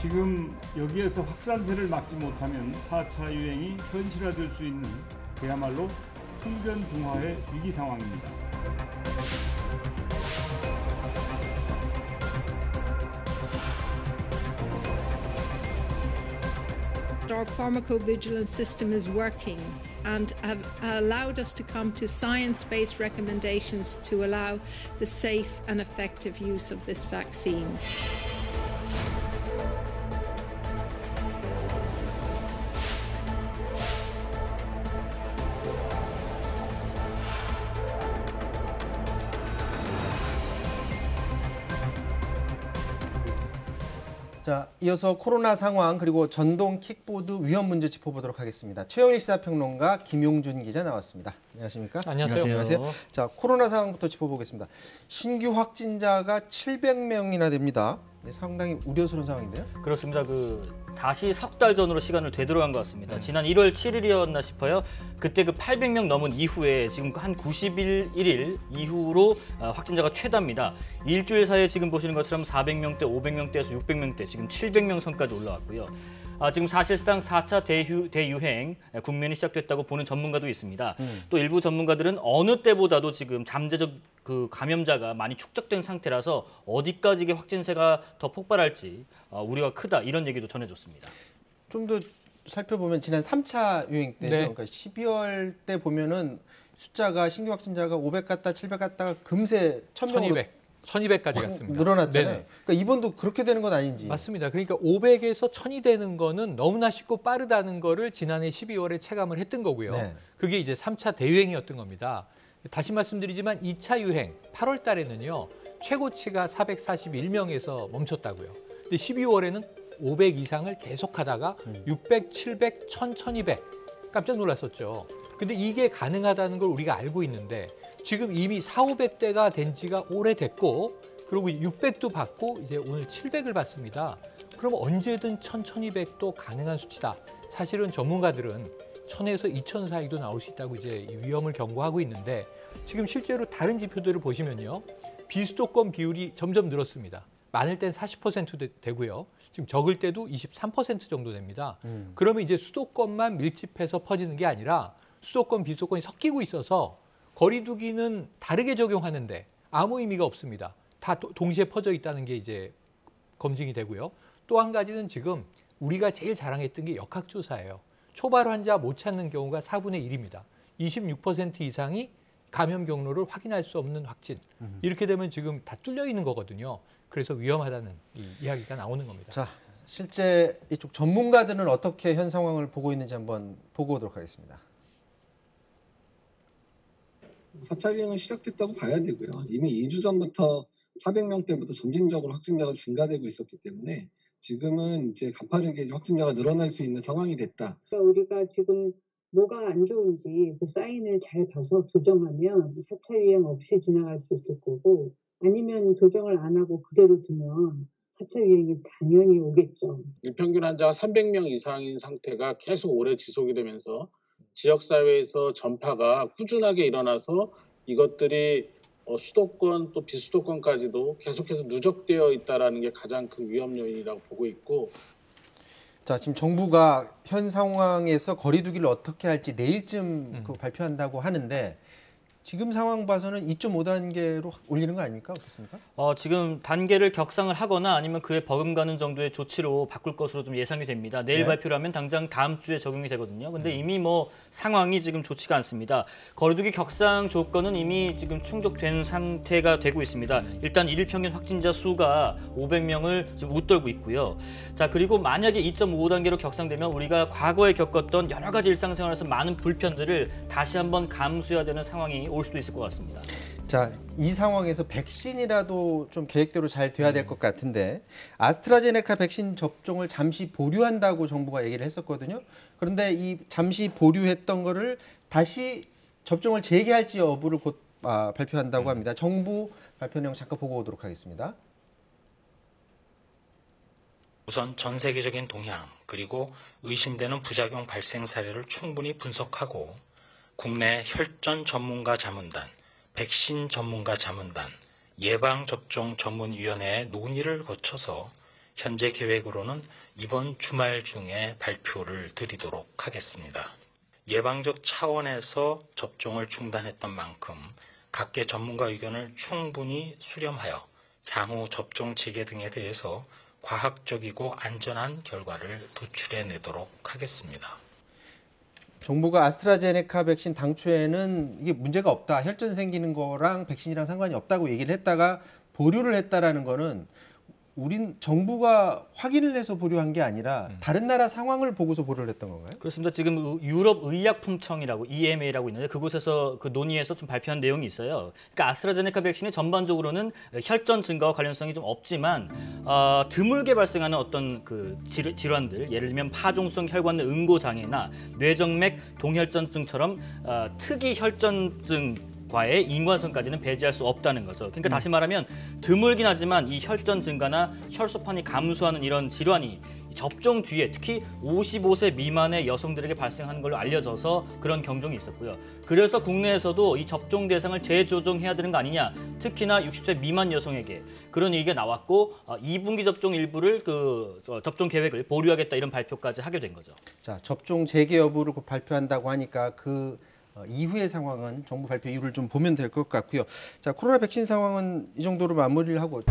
지금 여기에서 확산세를 막지 못하면 4차 유행이 현실화될 수 있는 그야말로 풍변등화의 위기 상황입니다. Our pharmacovigilance system is working and have allowed us to come to science-based recommendations to allow the safe and effective use of this vaccine. 자, 이어서 코로나 상황 그리고 전동 킥보드 위험 문제 짚어보도록 하겠습니다. 최영일 시사평론가 김용준 기자 나왔습니다. 안녕하십니까? 안녕하세요. 자, 코로나 상황부터 짚어보겠습니다. 신규 확진자가 700명이나 됩니다. 상당히 우려스러운 상황인데요. 그렇습니다. 다시 석 달 전으로 시간을 되돌아간 것 같습니다. 지난 1월 7일이었나 싶어요. 그때 800명 넘은 이후에 지금 한 91일 이후로 확진자가 최다입니다. 일주일 사이에 지금 보시는 것처럼 400명대, 500명대에서 600명대, 지금 700명 선까지 올라왔고요. 지금 사실상 4차 대유행 국면이 시작됐다고 보는 전문가도 있습니다. 또 일부 전문가들은 어느 때보다도 지금 잠재적 감염자가 많이 축적된 상태라서 어디까지 확진세가 더 폭발할지 우려가 크다 이런 얘기도 전해줬습니다. 좀 더 살펴보면 지난 3차 유행 때죠. 네. 그러니까 12월 때 보면은 숫자가 신규 확진자가 500 갔다 700 갔다가 금세 1000명으로 1200까지 갔습니다. 늘어났잖아요. 네네. 그러니까 이번도 그렇게 되는 건 아닌지. 맞습니다. 그러니까 500에서 1000이 되는 거는 너무나 쉽고 빠르다는 거를 지난해 12월에 체감을 했던 거고요. 네. 그게 이제 3차 대유행이었던 겁니다. 다시 말씀드리지만 2차 유행 8월 달에는요. 최고치가 441명에서 멈췄다고요. 근데 12월에는 500 이상을 계속하다가 600, 700, 1000, 1200 깜짝 놀랐었죠. 근데 이게 가능하다는 걸 우리가 알고 있는데 지금 이미 4,500대가 된 지가 오래됐고 그리고 600도 받고 이제 오늘 700을 받습니다. 그럼 언제든 1000, 1200도 가능한 수치다. 사실은 전문가들은 1000에서 2000 사이도 나올 수 있다고 이제 위험을 경고하고 있는데 지금 실제로 다른 지표들을 보시면요. 비수도권 비율이 점점 늘었습니다. 많을 땐 40% 되고요. 지금 적을 때도 23% 정도 됩니다. 그러면 이제 수도권만 밀집해서 퍼지는 게 아니라 수도권, 비수도권이 섞이고 있어서 거리 두기는 다르게 적용하는데 아무 의미가 없습니다. 다 동시에 퍼져 있다는 게 이제 검증이 되고요. 또 한 가지는 지금 우리가 제일 자랑했던 게 역학조사예요. 초발 환자 못 찾는 경우가 4분의 1입니다. 26% 이상이 감염 경로를 확인할 수 없는 확진. 이렇게 되면 지금 다 뚫려 있는 거거든요. 그래서 위험하다는 이야기가 나오는 겁니다. 자, 실제 이쪽 전문가들은 어떻게 현 상황을 보고 있는지 한번 보고 오도록 하겠습니다. 4차 유행은 시작됐다고 봐야 되고요. 이미 2주 전부터 400명대부터 점진적으로 확진자가 증가되고 있었기 때문에 지금은 이제 가파르게 확진자가 늘어날 수 있는 상황이 됐다. 우리가 지금 뭐가 안 좋은지 그 사인을 잘 봐서 조정하면 4차 유행 없이 지나갈 수 있을 거고 아니면 조정을 안 하고 그대로 두면 4차 유행이 당연히 오겠죠. 일평균 환자가 300명 이상인 상태가 계속 오래 지속이 되면서 지역사회에서 전파가 꾸준하게 일어나서 이것들이 수도권 또 비수도권까지도 계속해서 누적되어 있다는 게 가장 큰 위험 요인이라고 보고 있고 자, 지금 정부가 현 상황에서 거리 두기를 어떻게 할지 내일쯤 발표한다고 하는데 지금 상황 봐서는 2.5단계로 올리는 거 아닙니까? 어떻습니까? 지금 단계를 격상을 하거나 아니면 그에 버금가는 정도의 조치로 바꿀 것으로 좀 예상이 됩니다. 내일 발표를 하면 당장 다음 주에 적용이 되거든요. 근데 이미 상황이 지금 좋지가 않습니다. 거리두기 격상 조건은 이미 지금 충족된 상태가 되고 있습니다. 일단 일일 평균 확진자 수가 500명을 지금 웃돌고 있고요. 자, 그리고 만약에 2.5단계로 격상되면 우리가 과거에 겪었던 여러 가지 일상생활에서 많은 불편들을 다시 한번 감수해야 되는 상황이 올 수도 있을 것 같습니다. 자, 이 상황에서 백신이라도 좀 계획대로 잘 돼야 될 것 같은데 아스트라제네카 백신 접종을 잠시 보류한다고 정부가 얘기를 했었거든요. 그런데 이 잠시 보류했던 거를 다시 접종을 재개할지 여부를 곧 발표한다고 합니다. 정부 발표 내용 잠깐 보고 오도록 하겠습니다. 우선 전 세계적인 동향 그리고 의심되는 부작용 발생 사례를 충분히 분석하고 국내 혈전 전문가 자문단, 백신 전문가 자문단, 예방접종 전문위원회의 논의를 거쳐서 현재 계획으로는 이번 주말 중에 발표를 드리도록 하겠습니다. 예방적 차원에서 접종을 중단했던 만큼 각계 전문가 의견을 충분히 수렴하여 향후 접종 재개 등에 대해서 과학적이고 안전한 결과를 도출해내도록 하겠습니다. 정부가 아스트라제네카 백신 당초에는 이게 문제가 없다, 혈전 생기는 거랑 백신이랑 상관이 없다고 얘기를 했다가 보류를 했다라는 거는 우린 정부가 확인을 해서 보류한 게 아니라 다른 나라 상황을 보고서 보류를 했던 건가요? 그렇습니다. 지금 유럽 의약품청이라고 EMA라고 있는데 그곳에서 그 논의에서 좀 발표한 내용이 있어요. 그러니까 아스트라제네카 백신이 전반적으로는 혈전 증가와 관련성이 좀 없지만 드물게 발생하는 어떤 그 질환들, 예를 들면 파종성 혈관 응고 장애나 뇌정맥 동혈전증처럼 특이 혈전증 과의 인과성까지는 배제할 수 없다는 거죠. 그러니까 다시 말하면 드물긴 하지만 이 혈전 증가나 혈소판이 감소하는 이런 질환이 접종 뒤에 특히 55세 미만의 여성들에게 발생하는 걸로 알려져서 그런 경종이 있었고요. 그래서 국내에서도 이 접종 대상을 재조정해야 되는 거 아니냐, 특히나 60세 미만 여성에게 그런 얘기가 나왔고 2분기 접종 일부를 접종 계획을 보류하겠다 이런 발표까지 하게 된 거죠. 자, 접종 재개 여부를 곧 발표한다고 하니까 그 이후의 상황은 정부 발표 이후를 좀 보면 될 것 같고요. 자, 코로나 백신 상황은 이 정도로 마무리를 하고